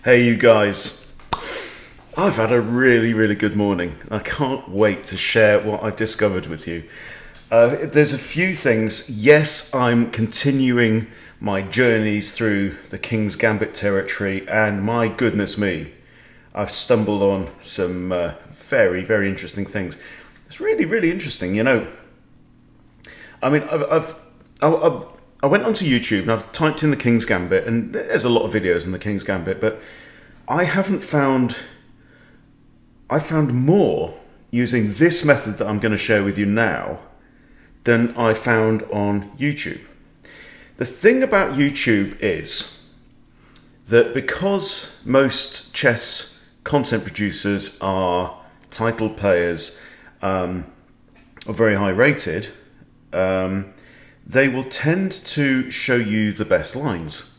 Hey you guys, I've had a really good morning. I can't wait to share what I've discovered with you. There's a few things. Yes, I'm continuing my journeys through the King's Gambit territory, and my goodness me, I've stumbled on some very interesting things. It's really interesting, you know. I mean, I went onto YouTube and I've typed in the King's Gambit, and there's a lot of videos on the King's Gambit, but I found more using this method that I'm going to share with you now than I found on YouTube. The thing about YouTube is that because most chess content producers are titled players, are very high rated, they will tend to show you the best lines,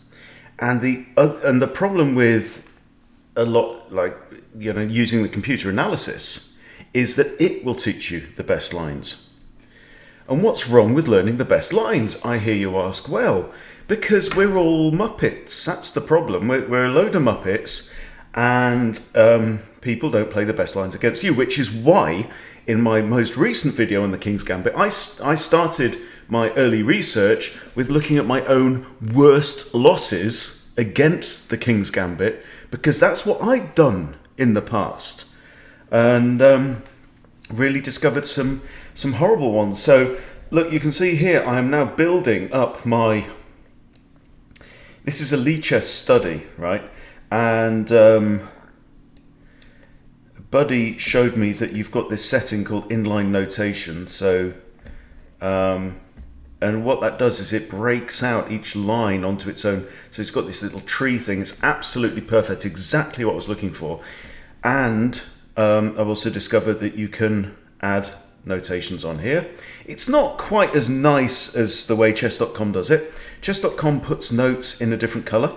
and the problem with a lot, like, you know, using the computer analysis is that it will teach you the best lines. And what's wrong with learning the best lines, I hear you ask? Well, because we're all Muppets. That's the problem. We're a load of Muppets, and people don't play the best lines against you, which is why in my most recent video on the King's Gambit, I started my early research with looking at my own worst losses against the King's Gambit, because that's what I've done in the past, and really discovered some horrible ones. So look, you can see here I am now building up my, this is a Lichess study, right? And Buddy showed me that you've got this setting called inline notation. So and what that does is it breaks out each line onto its own. So it's got this little tree thing. It's absolutely perfect, exactly what I was looking for. And I've also discovered that you can add notations on here. It's not quite as nice as the way chess.com does it. Chess.com puts notes in a different color,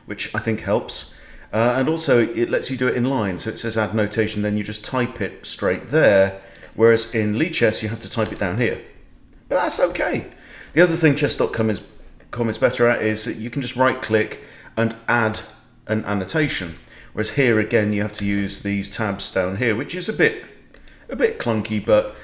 which I think helps. And also it lets you do it in line. So it says add notation, then you just type it straight there. Whereas in Lichess, you have to type it down here. But that's okay. The other thing chess.com is better at is that you can just right click and add an annotation. Whereas here again, you have to use these tabs down here, which is a bit clunky, but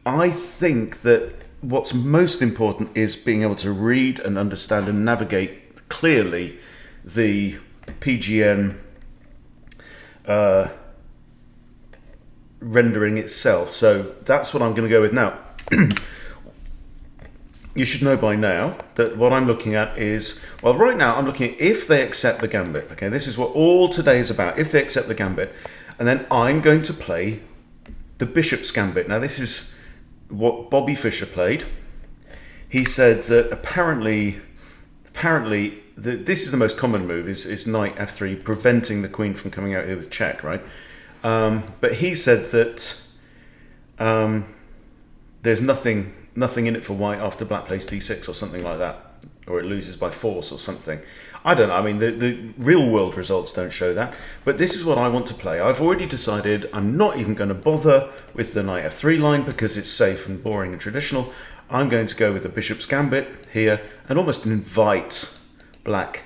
I think that what's most important is being able to read and understand and navigate clearly the PGN rendering itself. So that's what I'm going to go with now. You should know by now that what I'm looking at is, well, right now I'm looking at if they accept the Gambit. Okay, this is what all today is about, if they accept the Gambit. And then I'm going to play the Bishop's Gambit. Now this is what Bobby Fischer played. He said that apparently this is the most common move, is knight f3, preventing the queen from coming out here with check, right? But he said that there's nothing in it for white after black plays d6 or something like that, or it loses by force or something. I don't know. I mean, the real world results don't show that, but this is what I want to play. I've already decided I'm not even going to bother with the knight f3 line because it's safe and boring and traditional. I'm going to go with the Bishop's Gambit here and almost invite black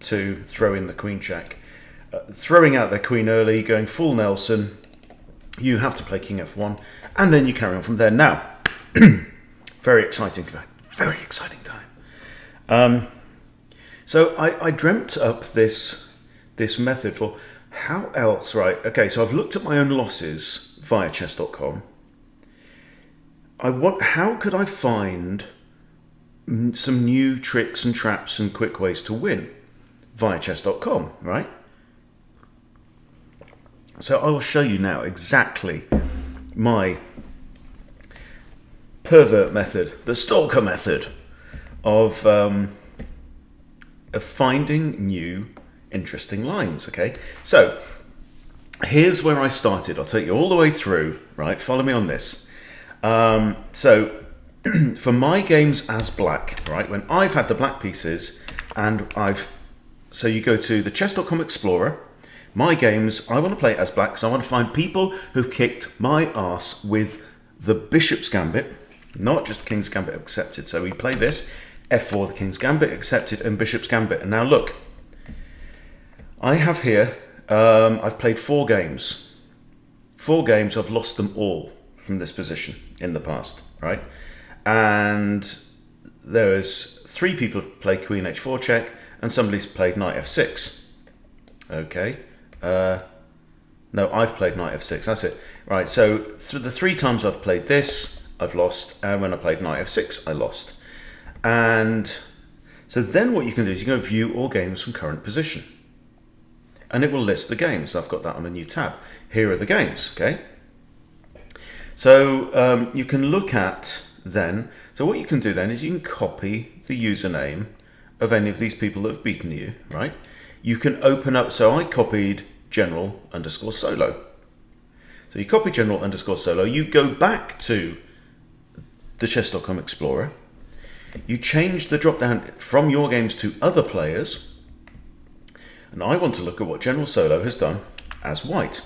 to throw in the queen check. Throwing out their queen early, going full Nelson. You have to play king f1, and then you carry on from there. Now, very exciting time. So I dreamt up this method for how else, right? Okay, so I've looked at my own losses via chess.com. How could I find some new tricks and traps and quick ways to win via chess.com, right? So I will show you now exactly my pervert method, the Stalker method of finding new interesting lines. Okay, so here's where I started. I'll take you all the way through, right? Follow me on this. So for my games as black, right, when I've had the black pieces and so you go to the chess.com Explorer, my games, I want to play as black, so I want to find people who've kicked my ass with the Bishop's Gambit, not just the King's Gambit accepted. So we play this, f4, the King's Gambit accepted, and Bishop's Gambit. And now look, I have here, I've played 4 games. 4 games, I've lost them all from this position in the past, right? And there's 3 people who played Queen H4 check, and somebody's played Knight F6. Okay. No, I've played Knight F6, that's it. Right, so the 3 times I've played this, I've lost, and when I played Knight F6, I lost. And so then what you can do is you can go view all games from current position. And it will list the games. I've got that on a new tab. Here are the games, okay? So you can look at then, so what you can do then is you can copy the username of any of these people that have beaten you, right? You can open up, so I copied general_solo. So you copy general_solo, you go back to the chess.com Explorer, you change the drop down from your games to other players, and I want to look at what General Solo has done as white.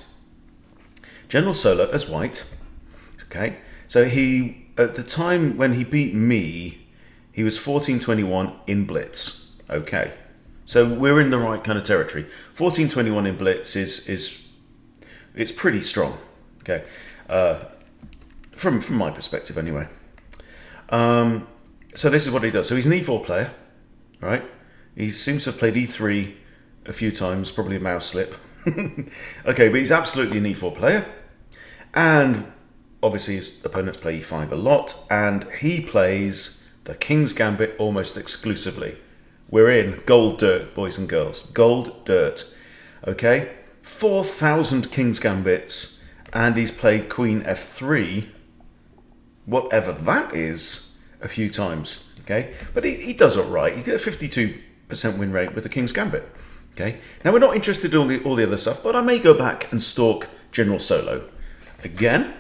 General Solo as white, okay, so he, at the time when he beat me, he was 1421 in Blitz, okay. So we're in the right kind of territory. 1421 in Blitz is it's pretty strong, okay, from my perspective anyway. So this is what he does. So he's an E4 player, right? He seems to have played E3 a few times, probably a mouse slip. Okay, but he's absolutely an E4 player. And obviously his opponents play E5 a lot, and he plays the King's Gambit almost exclusively. We're in gold dirt, boys and girls. Gold dirt. Okay? 4,000 King's Gambits, and he's played Queen F3, whatever that is, a few times. Okay? But he does all right. He gets a 52% win rate with the King's Gambit. Okay? Now, we're not interested in all the other stuff, but I may go back and stalk General Solo again.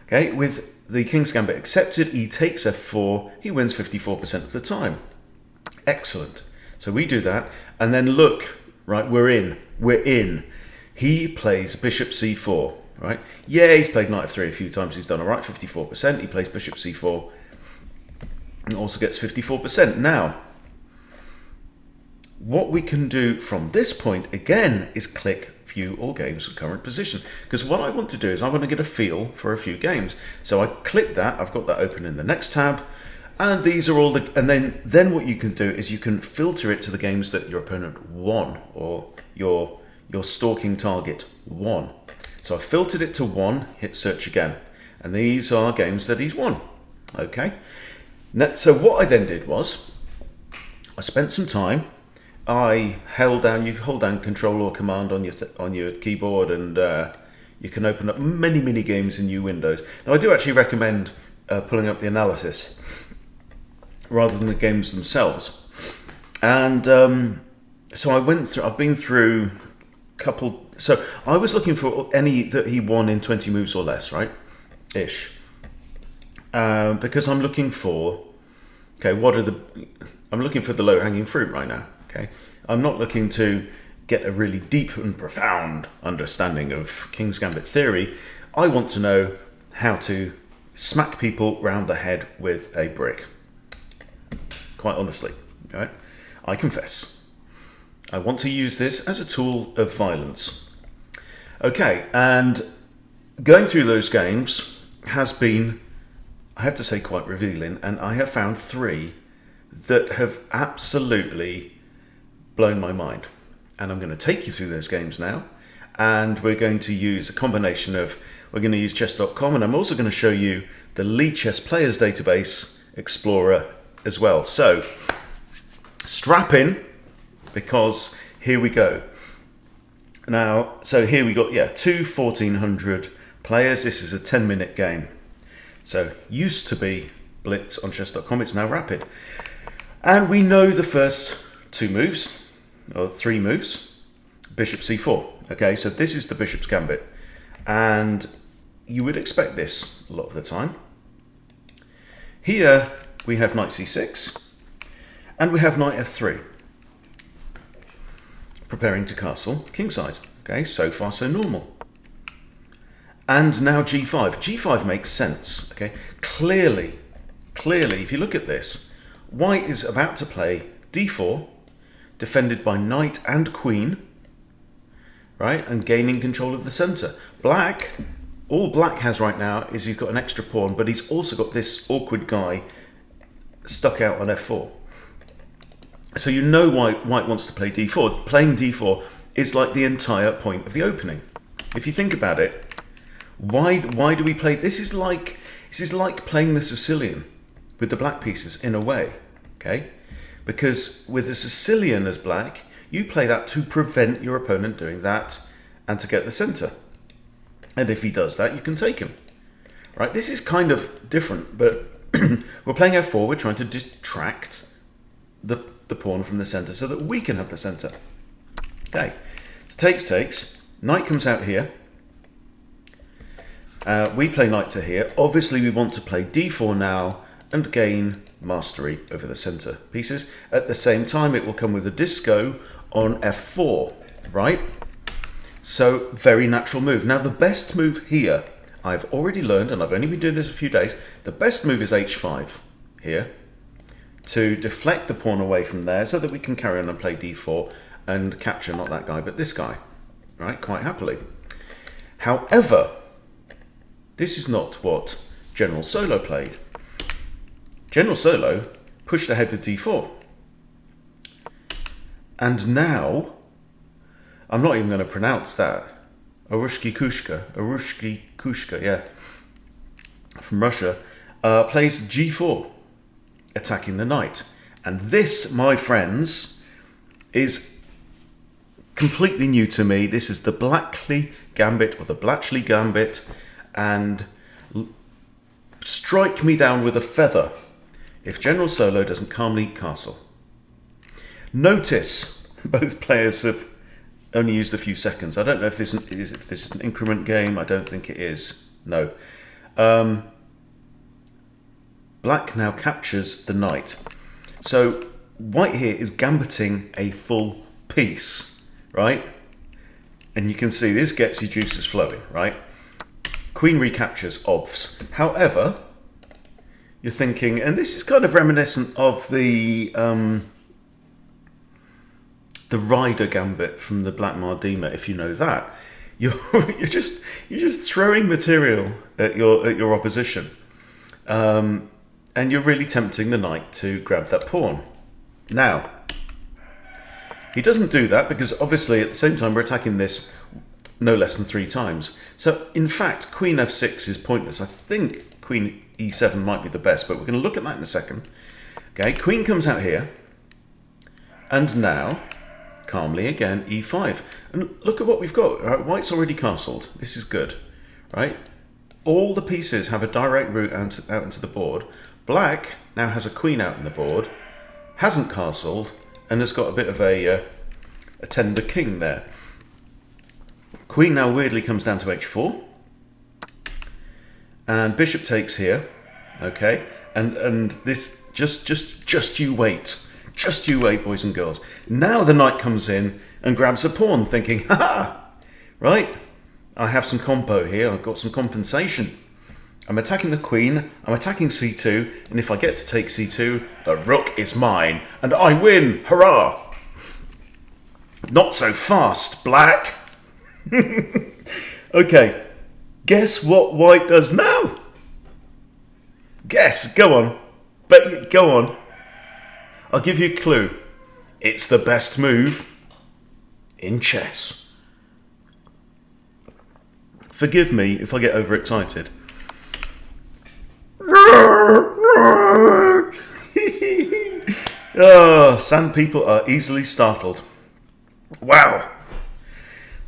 Okay? With the King's Gambit accepted, he takes F4, he wins 54% of the time. Excellent. So we do that, and then look, right, we're in. He plays Bishop C4, right? Yeah, he's played Knight F3 a few times, he's done all right, 54%. He plays Bishop C4 and also gets 54%. Now, what we can do from this point, again, is click View All Games with Current Position. Because what I want to do is I want to get a feel for a few games. So I click that, I've got that open in the next tab, and these are all the, and then what you can do is you can filter it to the games that your opponent won, or your stalking target won. So I filtered it to 1, hit search again, and these are games that he's won. Okay. Now, so what I then did was I spent some time. I held down. You hold down Control or Command on your keyboard, and you can open up many games in new windows. Now I do actually recommend pulling up the analysis rather than the games themselves. And so I went through. I've been through a couple. So I was looking for any that he won in 20 moves or less, right? Ish. Because I'm looking for. Okay, I'm looking for the low-hanging fruit right now. Okay, I'm not looking to get a really deep and profound understanding of King's Gambit theory. I want to know how to smack people round the head with a brick. Quite honestly, right? I confess. I want to use this as a tool of violence. Okay, and going through those games has been, I have to say, quite revealing, and I have found 3 that have absolutely blown my mind. And I'm going to take you through those games now, and we're going to use a combination of, we're going to use chess.com, and I'm also going to show you the Lead Chess Players Database Explorer as well. So strap in, because here we go. Now, so here we got, 2 1,400 players. This is a 10-minute game. So used to be Blitz on chess.com, it's now Rapid. And we know the first 2 moves, or 3 moves. Bishop c4. Okay, so this is the Bishop's Gambit. And you would expect this a lot of the time. Here we have Knight c6, and we have Knight f3. Preparing to castle kingside. Okay, so far so normal. And now g5. g5 makes sense. Okay, clearly, if you look at this, white is about to play d4, defended by knight and queen, right? And gaining control of the center. Black, all black has right now is he's got an extra pawn, but he's also got this awkward guy stuck out on f4. So you know why white wants to play d4. Playing d4 is like the entire point of the opening. If you think about it, why do we play? This is like playing the Sicilian with the black pieces in a way, okay? Because with the Sicilian as black, you play that to prevent your opponent doing that and to get the center. And if he does that, you can take him, right? This is kind of different, but we're playing f4. We're trying to distract the pawn from the center so that we can have the center. Okay, so takes. Knight comes out here. We play knight to here. Obviously, we want to play d4 now and gain mastery over the center pieces. At the same time, it will come with a disco on f4, right? So, very natural move. Now, the best move here, I've already learned, and I've only been doing this a few days, the best move is h5 here to deflect the pawn away from there so that we can carry on and play d4 and capture not that guy, but this guy, right, quite happily. However, this is not what General Solo played. General Solo pushed ahead with d4. And now, I'm not even going to pronounce that. Orushki Kushka, yeah, from Russia, plays g4, attacking the knight. And this, my friends, is completely new to me. This is the Blackley Gambit, or the Blatchley Gambit, and strike me down with a feather if General Solo doesn't calmly castle. Notice both players have only used a few seconds. I don't know if this is an increment game. I don't think it is. No. Black now captures the knight. So white here is gambiting a full piece, right? And you can see this gets your juices flowing, right? Queen recaptures obvs. However, you're thinking, and this is kind of reminiscent of the Rider Gambit from the Black Mardima, if you know that. You're just throwing material at your opposition, and you're really tempting the knight to grab that pawn. Now, he doesn't do that because obviously at the same time we're attacking this no less than 3 times. So in fact, Queen f6 is pointless. I think Queen e7 might be the best, but we're going to look at that in a second. Okay, Queen comes out here, and now calmly again e5, and look at what we've got. Right, white's already castled. This is good, right? All the pieces have a direct route out into the board. Black now has a queen out in the board, hasn't castled, and has got a bit of a tender king there. Queen now weirdly comes down to h4, and bishop takes here. Okay, and this just you wait. Just you wait, boys and girls. Now the knight comes in and grabs a pawn, thinking, ha, right? I have some compo here. I've got some compensation. I'm attacking the queen. I'm attacking c2. And if I get to take c2, the rook is mine. And I win. Hurrah. Not so fast, black. Okay. Guess what white does now? Guess. Go on. But go on. I'll give you a clue. It's the best move in chess. Forgive me if I get overexcited. Oh, sand people are easily startled. Wow.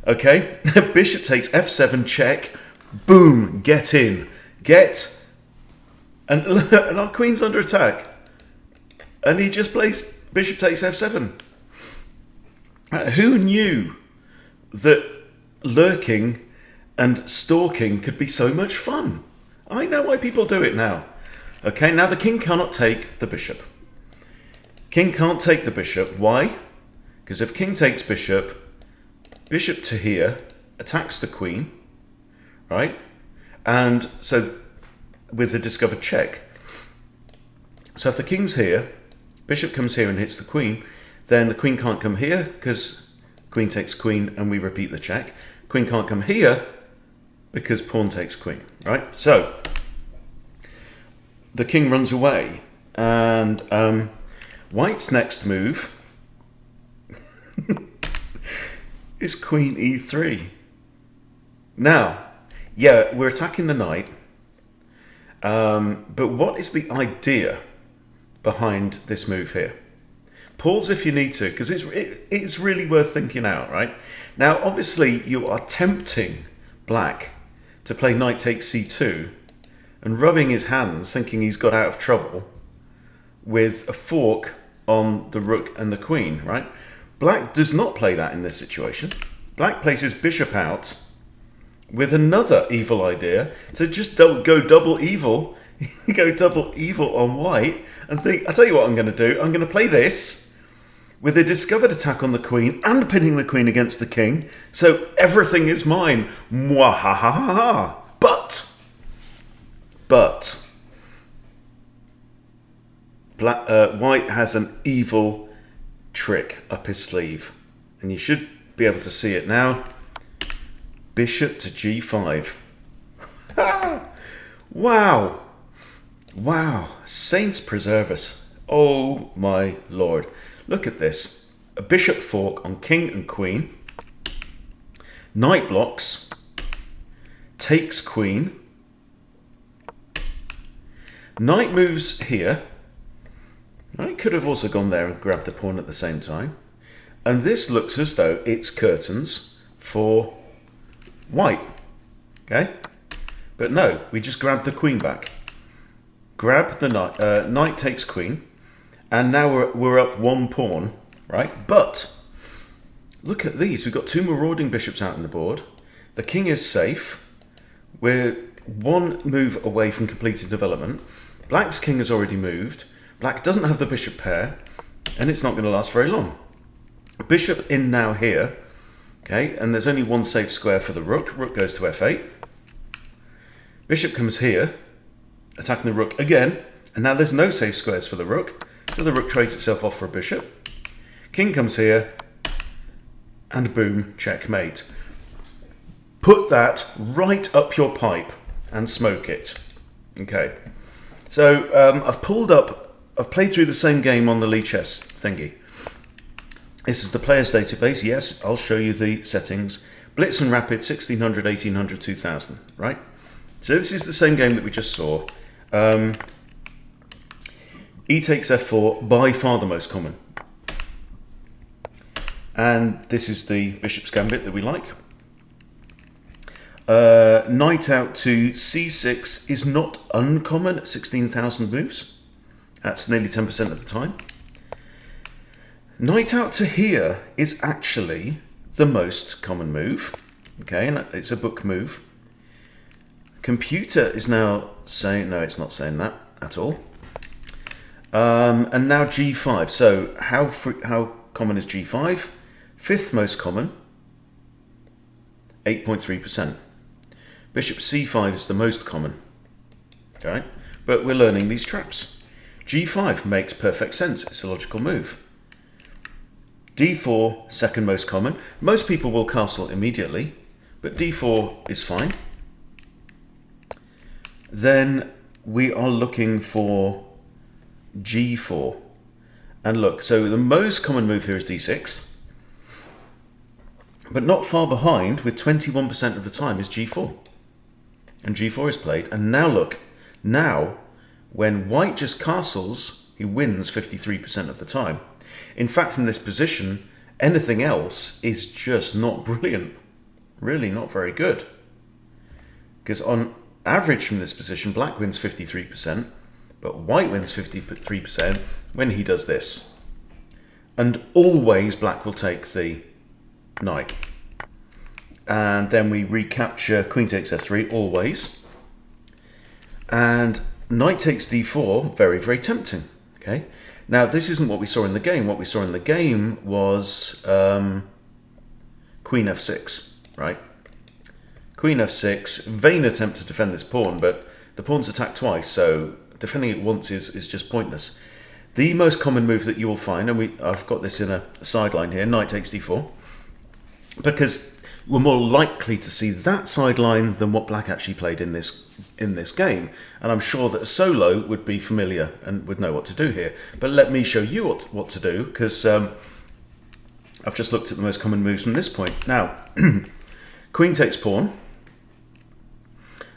Okay, bishop takes f7 check. Boom, get in. Get. And our queen's under attack. And he just plays bishop takes f7. Who knew that lurking and stalking could be so much fun? I know why people do it now. Okay, now the king cannot take the bishop. King can't take the bishop. Why? Because if king takes bishop, bishop to here attacks the queen, right? And so with a discovered check. So if the king's here, bishop comes here and hits the queen, then the queen can't come here because Queen takes queen, and we repeat the check. Queen can't come here because pawn takes queen, right? So the king runs away, and white's next move is queen e3. Now, yeah, we're attacking the knight, but what is the idea behind this move here? Pause if you need to, because it's really worth thinking out, right? Now, obviously, you are tempting black to play knight takes c2 and rubbing his hands, thinking he's got out of trouble with a fork on the rook and the queen, right? Black does not play that in this situation. Black plays his bishop out with another evil idea to just go double evil, go double evil on white, and think, I'll tell you what I'm going to do. I'm going to play this with a discovered attack on the queen and pinning the queen against the king, so everything is mine. Mwahahaha. But white has an evil trick up his sleeve, and you should be able to see it now. Bishop to g5. Wow. Wow. Saints preserve us. Oh my lord. Look at this. A bishop fork on king and queen. Knight blocks. Takes queen. Knight moves here. Knight could have also gone there and grabbed a pawn at the same time. And this looks as though it's curtains for white. Okay? But no, we just grabbed the queen back. Grab the knight. Knight takes queen. And now we're up one pawn, right? But look at these. We've got two marauding bishops out on the board. The king is safe. We're one move away from completed development. Black's king has already moved. Black doesn't have the bishop pair, and it's not going to last very long. Bishop in now here. Okay, and there's only one safe square for the rook. Rook goes to f8. Bishop comes here, attacking the rook again. And now there's no safe squares for the rook. So the rook trades itself off for a bishop. King comes here, and boom, checkmate. Put that right up your pipe and smoke it. Okay, so I've played through the same game on the Lee Chess thingy. This is the player's database. Yes, I'll show you the settings. Blitz and Rapid, 1600, 1800, 2000, right? So this is the same game that we just saw. E takes f4, by far the most common. And this is the bishop's gambit that we like. Knight out to c6 is not uncommon at 16,000 moves. That's nearly 10% of the time. Knight out to here is actually the most common move. Okay, and it's a book move. Computer is now saying, no, it's not saying that at all. And now g5. So how common is g5? Fifth most common, 8.3%. Bishop c5 is the most common. Okay, but we're learning these traps. g5 makes perfect sense. It's a logical move. d4, second most common. Most people will castle immediately, but d4 is fine. Then we are looking for g4. And look, so the most common move here is d6. But not far behind, with 21% of the time, is g4. And g4 is played. And now look, now when white just castles, he wins 53% of the time. In fact, from this position, anything else is just not brilliant. Really not very good. Because on average from this position, black wins 53%, but white wins 53% when he does this. And always black will take the knight. And then we recapture queen takes f3, always. And knight takes d4, very, very tempting. Okay. Now, this isn't what we saw in the game. What we saw in the game was queen f6, right? Queen f6, vain attempt to defend this pawn, but the pawn's attacked twice, so defending it once is just pointless. The most common move that you will find, and I've got this in a sideline here, knight takes d4. because we're more likely to see that sideline than what black actually played in this game. And I'm sure that a solo would be familiar and would know what to do here. But let me show you what to do, because I've just looked at the most common moves from this point. Now, queen takes pawn,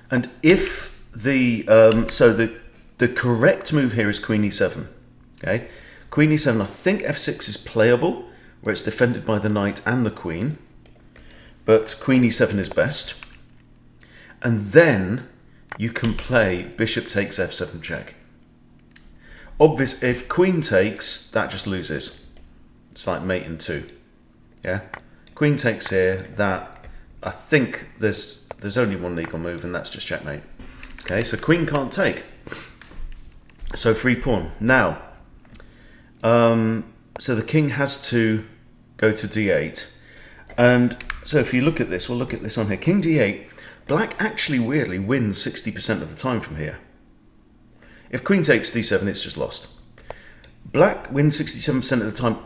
and if the the correct move here is queen e7. Okay, queen e7. I think f6 is playable, where it's defended by the knight and the queen, but queen e7 is best. And then you can play bishop takes f7 check. Obvious, if queen takes, that just loses. It's like mate in two. Yeah, queen takes here. That, I think there's only one legal move, and that's just checkmate. Okay, so queen can't take. So free pawn. Now, so the king has to go to d8, and so if you look at this, we'll look at this on here. King d8. Black actually weirdly wins 60% of the time from here. If queen takes d7, it's just lost. Black wins 67% of the time,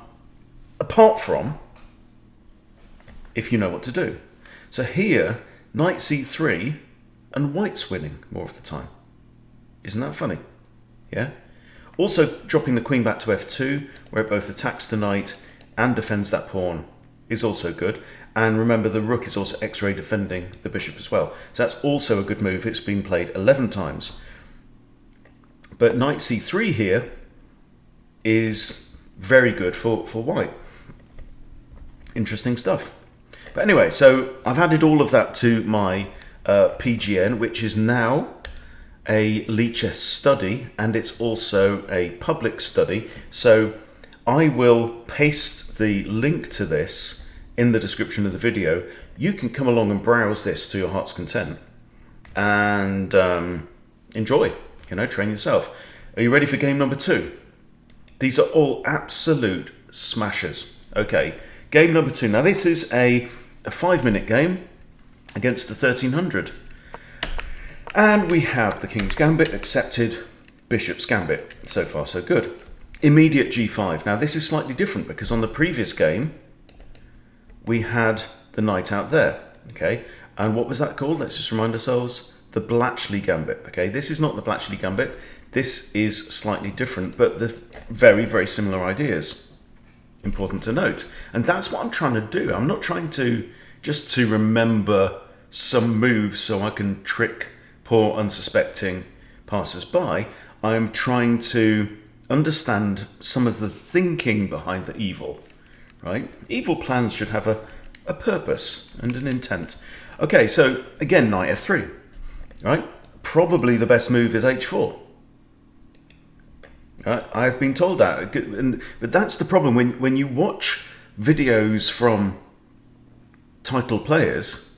apart from if you know what to do. So here, knight c3, and white's winning more of the time. Isn't that funny? Yeah. Also, dropping the queen back to f2, where it both attacks the knight and defends that pawn, is also good. And remember, the rook is also x-ray defending the bishop as well. So that's also a good move. It's been played 11 times. But knight c3 here is very good for white. Interesting stuff. But anyway, so I've added all of that to my PGN, which is now a Lichess study, and it's also a public study. So I will paste the link to this in the description of the video. You can come along and browse this to your heart's content and enjoy, train yourself. Are you ready for game number 2? These are all absolute smashers. Okay, game number 2. Now this is a 5-minute game against the 1300. And we have the King's Gambit accepted, Bishop's Gambit. So far so good. Immediate g5. Now this is slightly different because on the previous game we had the knight out there. Okay, and what was that called? Let's just remind ourselves. The Blatchley Gambit. Okay, this is not the Blatchley Gambit. This is slightly different, but they're very, very similar ideas. Important to note. And that's what I'm trying to do. I'm not trying to just to remember some moves so I can trick poor unsuspecting passers-by. I'm trying to understand some of the thinking behind the evil, right? Evil plans should have a purpose and an intent. Okay, so again, knight f3, right? Probably the best move is h4. I've been told that, but that's the problem when you watch videos from title players.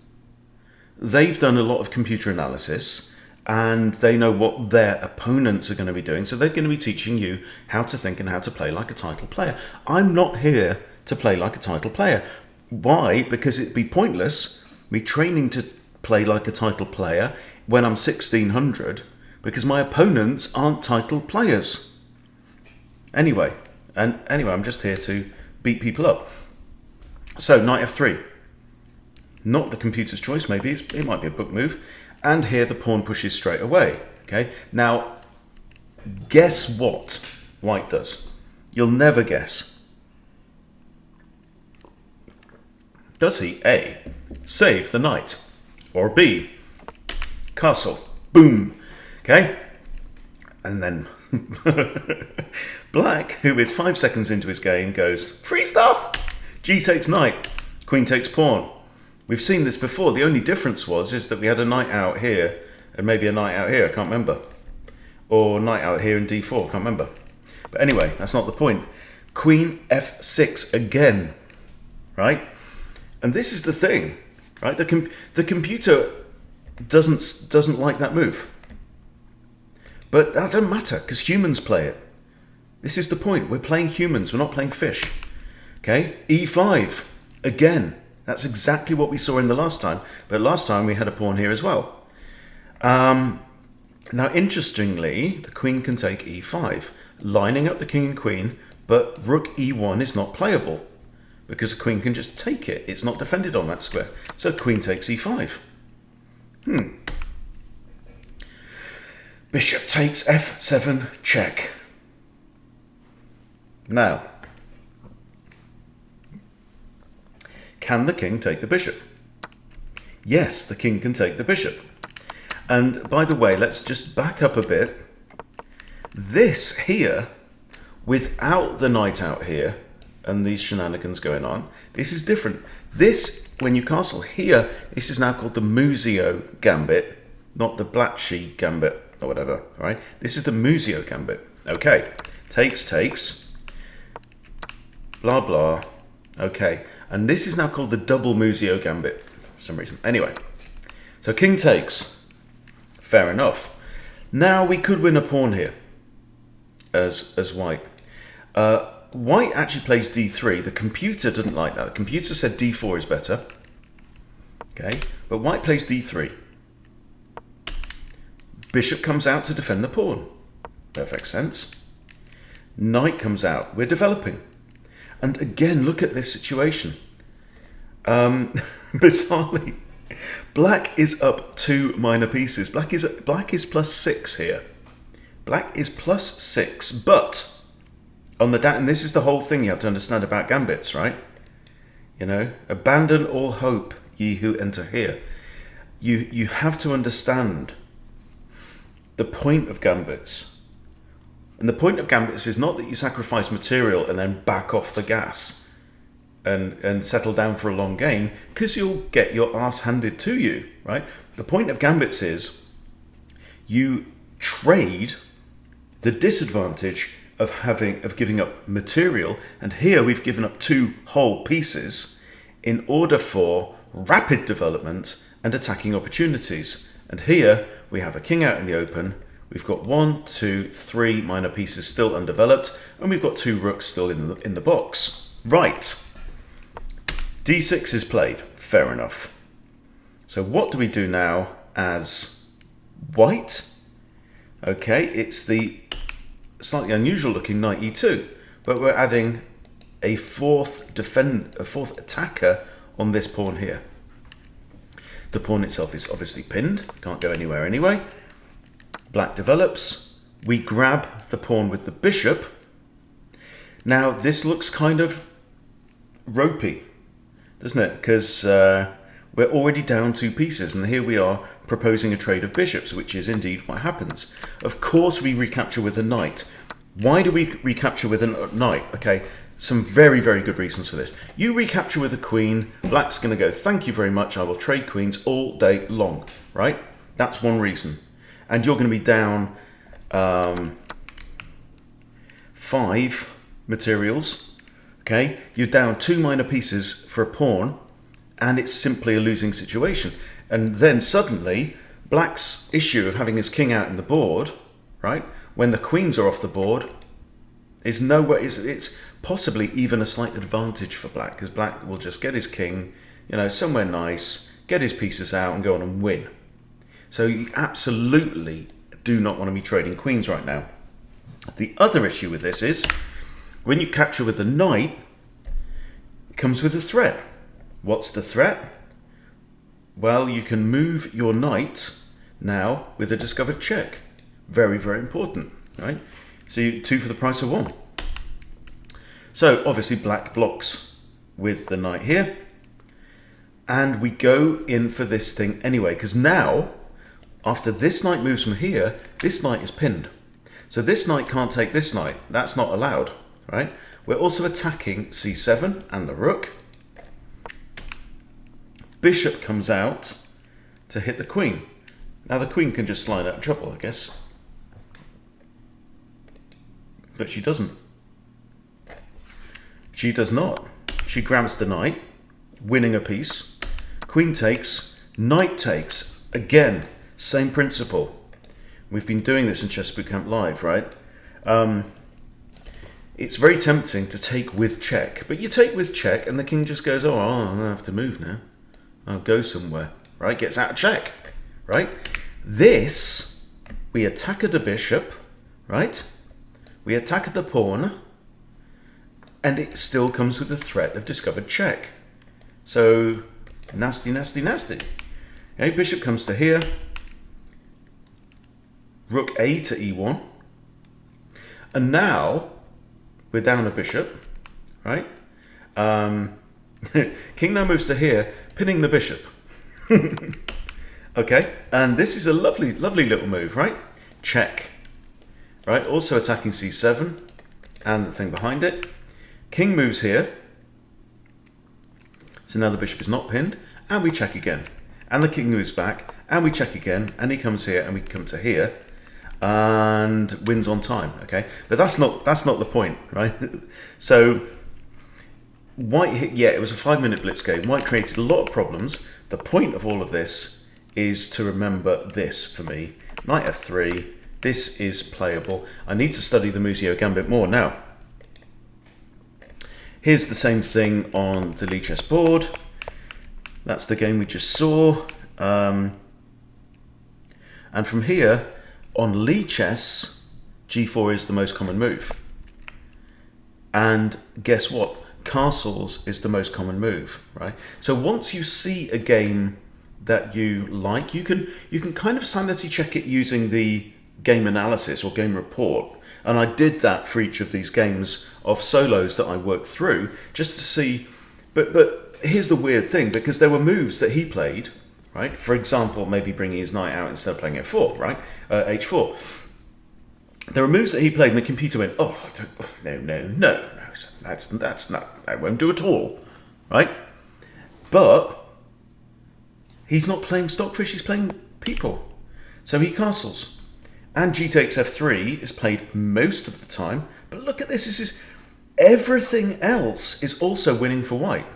They've done a lot of computer analysis and they know what their opponents are going to be doing, so they're going to be teaching you how to think and how to play like a title player. I'm not here to play like a title player. Why? Because it'd be pointless me training to play like a title player when I'm 1600, because my opponents aren't title players. Anyway, I'm just here to beat people up. So knight f3, not the computer's choice. Maybe it might be a book move, and here the pawn pushes straight away. Okay, now guess what white does? You'll never guess. Does he A, save the knight, or B, castle? Boom. Okay, and then black, who is 5 seconds into his game, goes free stuff. G takes knight, queen takes pawn. We've seen this before. The only difference is that we had a knight out here and maybe a knight out here, I can't remember, or knight out here in d4, can't remember. But anyway, that's not the point. Queen f6 again, right? And this is the thing, right? The computer doesn't like that move. But that doesn't matter, because humans play it. This is the point. We're playing humans. We're not playing fish. Okay? E5. Again. That's exactly what we saw in the last time. But last time we had a pawn here as well. Now, interestingly, the queen can take E5, lining up the king and queen, but rook E1 is not playable because the queen can just take it. It's not defended on that square. So queen takes e5. Bishop takes f7 check. Now, can the king take the bishop? Yes, the king can take the bishop. And by the way, let's just back up a bit. This here, without the knight out here and these shenanigans going on, this is different. This, when you castle here, this is now called the Muzio Gambit, not the Blatchy Gambit or whatever, all right? This is the Muzio Gambit. Okay, takes, blah, blah. Okay, and this is now called the double Muzio Gambit for some reason. Anyway, so king takes, fair enough. Now we could win a pawn here as white. White actually plays d3. The computer didn't like that. The computer said d4 is better. Okay, but white plays d3. Bishop comes out to defend the pawn. Perfect sense. Knight comes out. We're developing. And again, look at this situation. Bizarrely, black is up 2 minor pieces. Black is +6 here. Black is +6, but on the and this is the whole thing you have to understand about gambits, right? You know, abandon all hope, ye who enter here. You have to understand the point of gambits. And the point of gambits is not that you sacrifice material and then back off the gas and settle down for a long game, because you'll get your ass handed to you, right? The point of gambits is you trade the disadvantage of giving up material, and here we've given up 2 whole pieces in order for rapid development and attacking opportunities. And here we have a king out in the open. We've got 1, 2, 3 minor pieces still undeveloped, and we've got 2 rooks still in the box. Right. D6 is played. Fair enough. So what do we do now as white? Okay, it's the slightly unusual looking knight e2, but we're adding a fourth attacker on this pawn here. The pawn itself is obviously pinned, can't go anywhere anyway. Black develops. We grab the pawn with the bishop. Now this looks kind of ropey, doesn't it? Because we're already down 2 pieces, and here we are proposing a trade of bishops, which is indeed what happens. Of course we recapture with a knight. Why do we recapture with a knight? Okay, some very, very good reasons for this. You recapture with a queen, black's going to go, thank you very much, I will trade queens all day long, right? That's one reason. And you're going to be down 5 materials, okay? You're down 2 minor pieces for a pawn, and it's simply a losing situation. And then suddenly, black's issue of having his king out in the board, right, when the queens are off the board, is nowhere. It's possibly even a slight advantage for black, because black will just get his king, you know, somewhere nice, get his pieces out and go on and win. So you absolutely do not want to be trading queens right now. The other issue with this is, when you capture with a knight, it comes with a threat. What's the threat? Well, you can move your knight now with a discovered check. Very, very important, right? So you 2 for the price of 1. So obviously black blocks with the knight here. And we go in for this thing anyway, because now, after this knight moves from here, this knight is pinned. So this knight can't take this knight. That's not allowed, right? We're also attacking c7 and the rook. Bishop comes out to hit the queen. Now the queen can just slide out of trouble, I guess. But she doesn't. She does not. She grabs the knight, winning a piece. Queen takes, knight takes. Again, same principle. We've been doing this in Chess Bootcamp Live, right? It's very tempting to take with check, but you take with check and the king just goes, oh, I'm going to have to move now. I'll go somewhere, right? Gets out of check, right? This, we attack at the bishop, right? We attack at the pawn, and it still comes with the threat of discovered check. So nasty, nasty, nasty. Okay, bishop comes to here. Rook A to E1. And now we're down a bishop, right? King now moves to here, pinning the bishop. Okay, and this is a lovely, lovely little move, right? Check. Right, also attacking C7 and the thing behind it. King moves here. So now the bishop is not pinned, and we check again. And the king moves back, and we check again, and he comes here, and we come to here, and wins on time, okay? But that's not the point, right? So White hit, yeah, it was a 5-minute blitz game. White created a lot of problems. The point of all of this is to remember this for me. Knight F3, this is playable. I need to study the Museo Gambit more. Now, here's the same thing on the Lee chess board. That's the game we just saw. And from here, on Lee chess, G4 is the most common move. And guess what? Castles is the most common move, right? So once you see a game that you like, you can kind of sanity check it using the game analysis or game report. And I did that for each of these games of solos that I worked through, just to see. But here's the weird thing, because there were moves that he played, right? For example, maybe bringing his knight out instead of playing F4, right? H4. There were moves that he played, and the computer went, "Oh, no, that's not, that won't do at all," right? But he's not playing stockfish; he's playing people. So he castles, and G takes F3 is played most of the time. But look at this: this is everything else is also winning for White,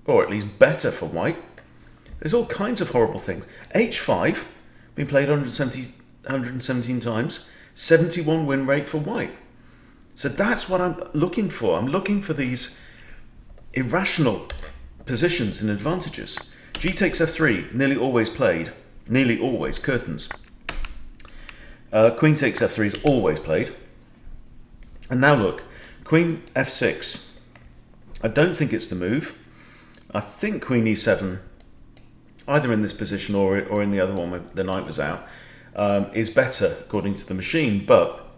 or at least better for White. There's all kinds of horrible things. H5 been played 117 times. 71 win rate for White. So that's what I'm looking for. I'm looking for these irrational positions and advantages. G takes F3, nearly always played. Nearly always, curtains. Queen takes F3 is always played. And now look, Queen F6. I don't think it's the move. I think Queen E7, either in this position or in the other one where the knight was out, is better according to the machine, but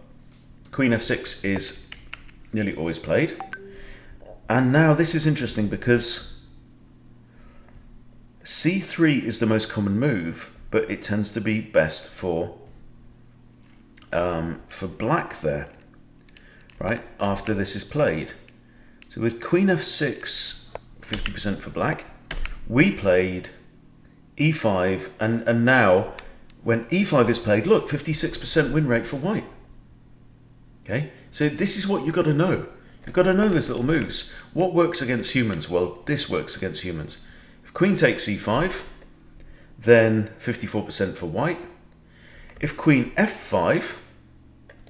Queen F6 is nearly always played. And now this is interesting because C3 is the most common move, but it tends to be best for black there, right? After this is played. So with Queen F6, 50% for black, we played E5, and now when E5 is played, look, 56% win rate for White. Okay, so this is what you've got to know. You've got to know these little moves. What works against humans? Well, this works against humans. If Queen takes E5, then 54% for White. If Queen F5,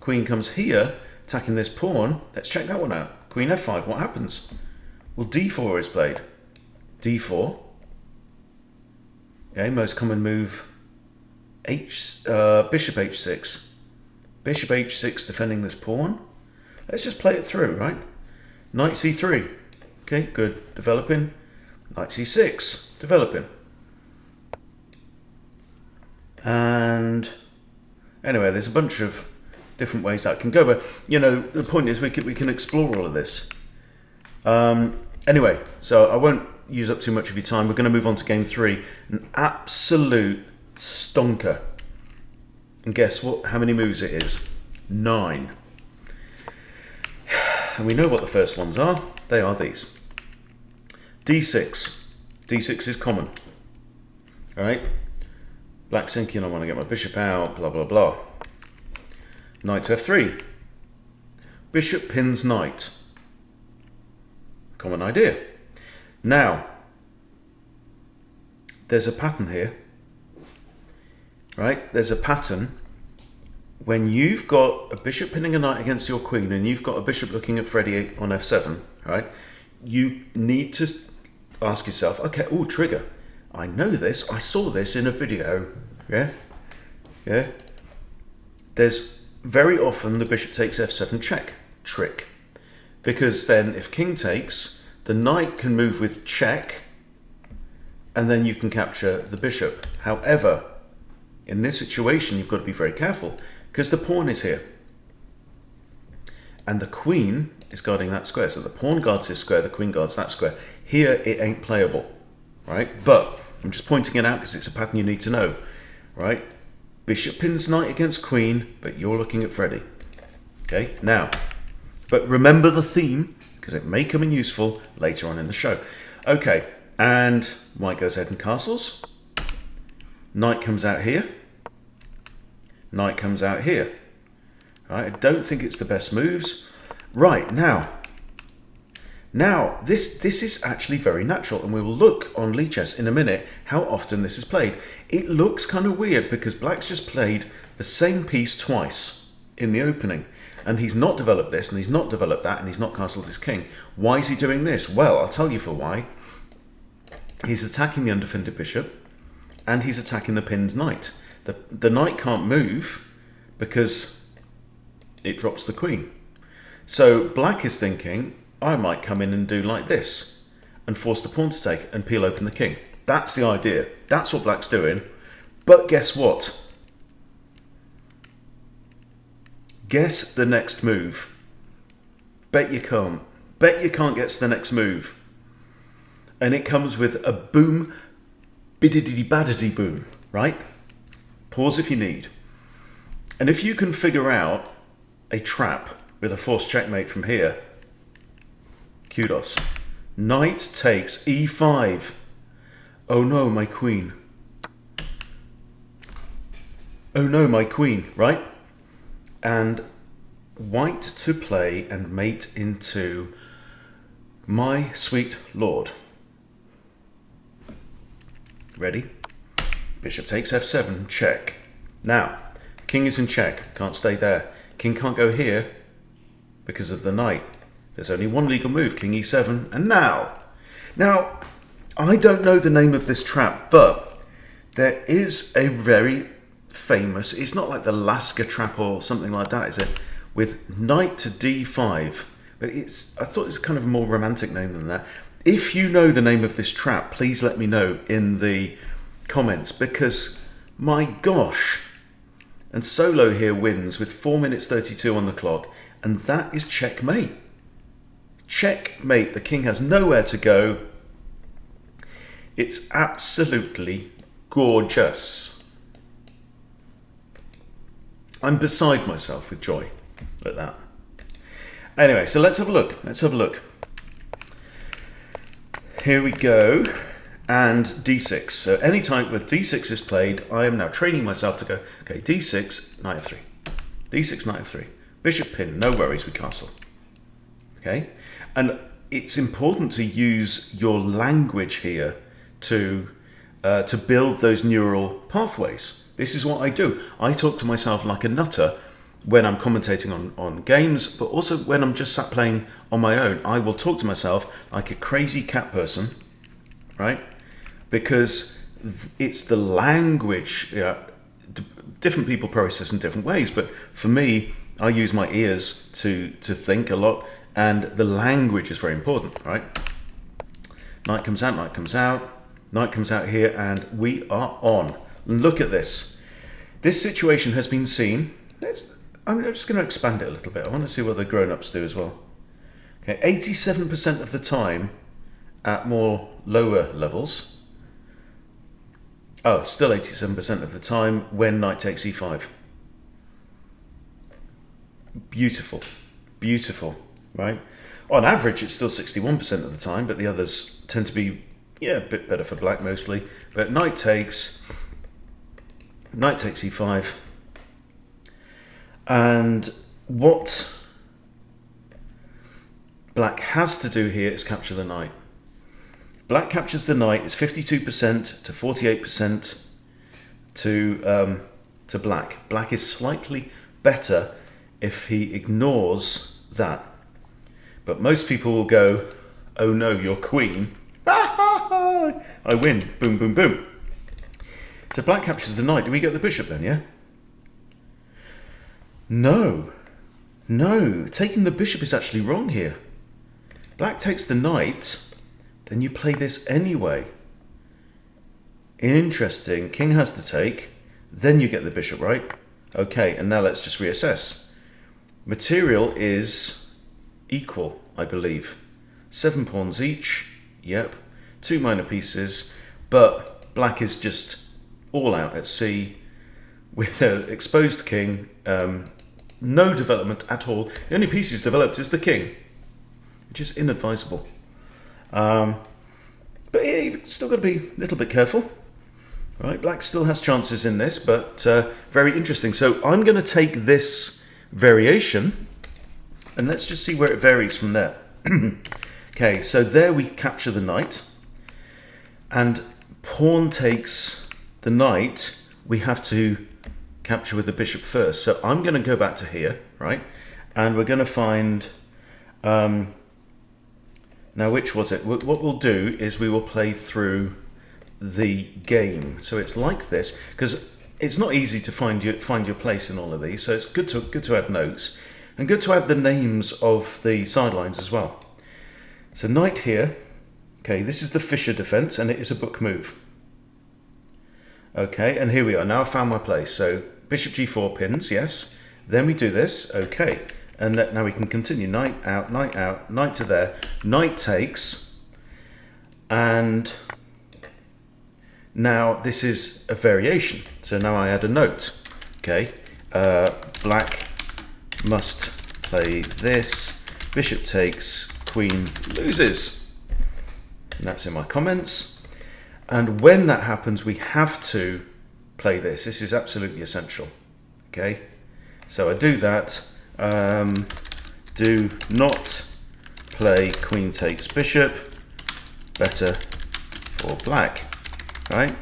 Queen comes here, attacking this pawn. Let's check that one out. Queen F5, what happens? Well, D4 is played. D4. Okay, most common move. Bishop H6. Bishop H6 defending this pawn. Let's just play it through, right? Knight C3. Okay, good. Developing. Knight C6. Developing. And anyway, there's a bunch of different ways that can go. But, you know, the point is we can explore all of this. Anyway, so I won't use up too much of your time. We're going to move on to game 3. An absolute stonker. And guess what? How many moves it is? 9. And we know what the first ones are. They are these. D6. D6 is common. All right. Black sinking. I want to get my bishop out. Blah blah blah. Knight to F3. Bishop pins knight. Common idea. Now, there's a pattern here. Right? There's a pattern when you've got a bishop pinning a knight against your queen and you've got a bishop looking at Freddy on F7, right? You need to ask yourself, okay, oh, trigger. I know this. I saw this in a video. Yeah? Yeah? There's very often the bishop takes F7 check. Trick. because then if king takes, the knight can move with check, and then you can capture the bishop. However, in this situation, you've got to be very careful because the pawn is here. And the queen is guarding that square. So the pawn guards this square, the queen guards that square. Here, it ain't playable, right? But I'm just pointing it out because it's a pattern you need to know, right? Bishop pins knight against queen, but you're looking at Freddie. Okay, now, but remember the theme because it may come in useful later on in the show. Okay, and white goes ahead and castles. Knight comes out here. Knight comes out here. Right, I don't think it's the best moves. Right, now this is actually very natural, and we will look on Lichess in a minute how often this is played. It looks kind of weird because Black's just played the same piece twice in the opening, and he's not developed this, and he's not developed that, and he's not castled his king. Why is he doing this? Well, I'll tell you for why. He's attacking the undefended bishop, and he's attacking the pinned knight. The knight can't move because it drops the queen. So Black is thinking, I might come in and do like this and force the pawn to take and peel open the king. That's the idea. That's what Black's doing. But guess what? Guess the next move. Bet you can't. Bet you can't guess the next move. And it comes with a boom, bidididi badidi boom, right? Pause if you need. And if you can figure out a trap with a forced checkmate from here, kudos. Knight takes e5. Oh no, my queen. Oh no, my queen, right? And white to play and mate into my sweet lord. Ready? Bishop takes f7, check. Now, king is in check, can't stay there. King can't go here because of the knight. There's only one legal move, king e7, and now, I don't know the name of this trap, but there is a very famous, it's not like the Lasker trap or something like that, is it? With knight to d5, but I thought it was kind of a more romantic name than that. If you know the name of this trap, please let me know in the comments, because my gosh. And Solo here wins with 4 minutes 32 on the clock, and that is checkmate. Checkmate. The king has nowhere to go. It's absolutely gorgeous. I'm beside myself with joy at that. Anyway, so let's have a look. Let's have a look. Here we go. And d6. So any time where d6 is played, I am now training myself to go, okay, d6, knight f3. d6, knight f3. Bishop pin, no worries, we castle. Okay? And it's important to use your language here to build those neural pathways. This is what I do. I talk to myself like a nutter when I'm commentating on games, but also when I'm just sat playing on my own. I will talk to myself like a crazy cat person, right? Because it's the language. Different people process in different ways, but for me, I use my ears to think a lot, and the language is very important, right? Knight comes out, knight comes out, knight comes out here, and we are on. Look at this. This situation has been seen. I'm just going to expand it a little bit. I want to see what the grown-ups do as well. Okay, 87% of the time at more lower levels. Oh, still 87% of the time when knight takes e5. Beautiful, beautiful, right? On average, it's still 61% of the time, but the others tend to be, a bit better for black mostly. But knight takes e5. And what black has to do here is capture the knight. Black captures the knight, it's 52% to 48% to black. Black is slightly better if he ignores that. But most people will go, oh no, you're queen. I win. Boom, boom, boom. So black captures the knight. Do we get the bishop then, yeah? No. No. Taking the bishop is actually wrong here. Black takes the knight, then you play this anyway. Interesting. King has to take, then you get the bishop, right? Okay, and now let's just reassess. Material is equal, I believe. 7 pawns each, yep. 2 minor pieces, but black is just all out at sea with an exposed king, no development at all. The only piece he's developed is the king, which is inadvisable. But yeah, you've still got to be a little bit careful. Right, black still has chances in this, but very interesting. So I'm going to take this variation, and let's just see where it varies from there. Okay, so there we capture the knight, and pawn takes the knight. We have to capture with the bishop first. So I'm going to go back to here, right, and we're going to find. Now, which was it? What we'll do is we will play through the game. So it's like this, because it's not easy to find your place in all of these. So it's good to have notes, and good to have the names of the sidelines as well. So knight here. Okay, this is the Fisher defense, and it is a book move. Okay, and here we are. Now I've found my place. So bishop g4 pins, yes. Then we do this. Okay, and now we can continue. Knight out, knight to there. Knight takes, and now this is a variation. So now I add a note. Okay, black must play this. Bishop takes, queen loses. And that's in my comments. And when that happens, we have to play this. This is absolutely essential. Okay, so I do that. Do not play queen takes bishop. Better for black. Right?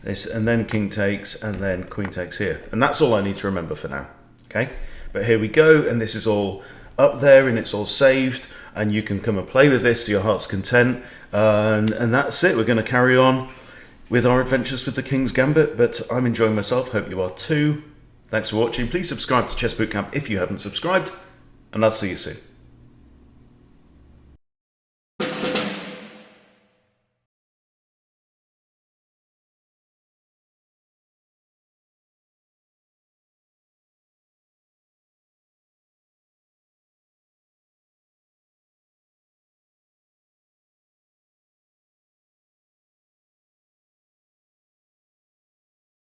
This, and then king takes, and then queen takes here. And that's all I need to remember for now. Okay? But here we go, and this is all up there, and it's all saved, and you can come and play with this to your heart's content. And that's it. We're going to carry on with our adventures with the King's Gambit, but I'm enjoying myself. Hope you are too. Thanks for watching. Please subscribe to Chess Bootcamp if you haven't subscribed, and I'll see you soon.